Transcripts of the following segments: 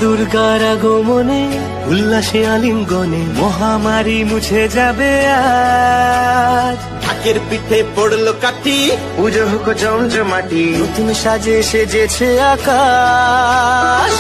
দুর্গার আগমনে উল্লাসে আলিঙ্গনে মহামারী মুছে যাবে আজ। ঢাকের পিঠে পড়লো কাঠি, পুজো হোক জমজমাটি, নতুন সাজে সেজেছে আকাশ।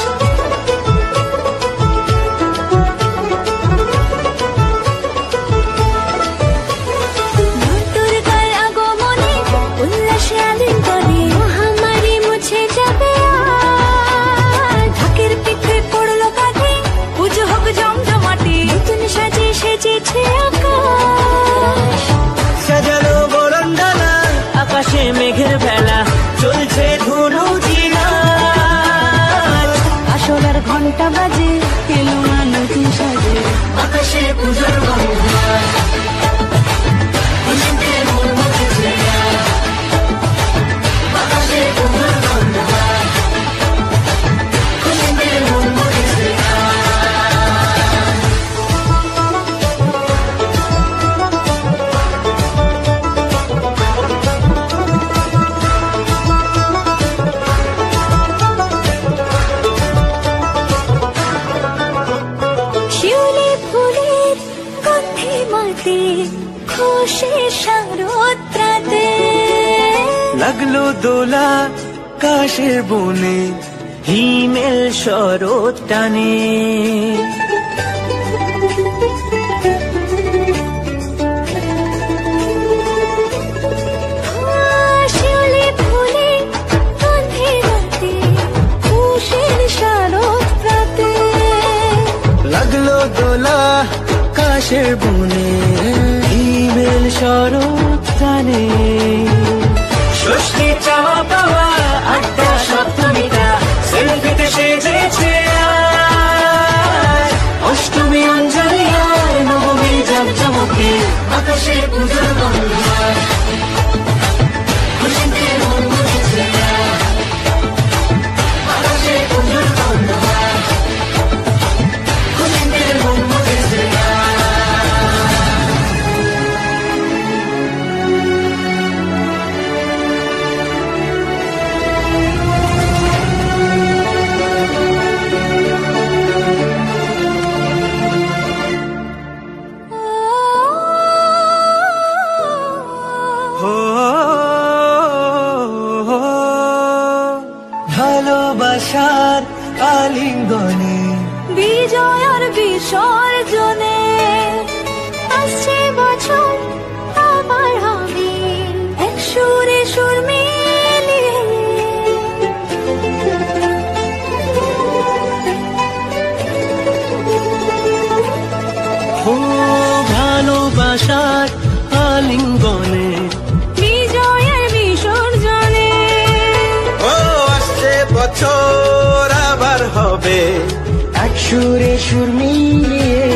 সাজানো বরণডালা, আকাশে মেঘের ভেলা, চলছে ধনু জিনার। আসলার ঘন্টা বাজে, এলো না নতুন সাজে, আকাশে পুজোর বন্ধন, খুশিতে মন মুছেছে আজ। আকাশে পুজোর বন্ধন, খুশিতে মন মুছেছে আজ। খুশির শারদরাতে লাগলো দোলা কাশের বনে, হিমেল শরৎ টানে। শিউলি ফুলে গন্ধে রাতে, খুশির শারদরাতে লাগলো দোলা কাশের বনে, হিমেল শরৎ টানে। ষষ্ঠী চাওয়া পাওয়া আড্ডা সপ্তমীটা সেলফিতে সেজেছে আজ। অষ্টমী অঞ্জলি আর নবমী জাঁকজমকে, আকাশে পুজোর বন্ধন, খুশিতে মন মুছেছে আজ। আকাশে পুজোর বন্ধন, খুশিতে মন মুছেছে আজ। ভালোবাসার আলিঙ্গনে, বিজয় আর বিসর্জনে আসছে বছর আবার হবে এক সুরে সুর মিলিয়ে। ও ভালোবাসার আলিঙ্গনে, বিজয় আর বিসর্জনে ও আসছে বছর আবার হবে এক সুরে সুর মিলিয়ে।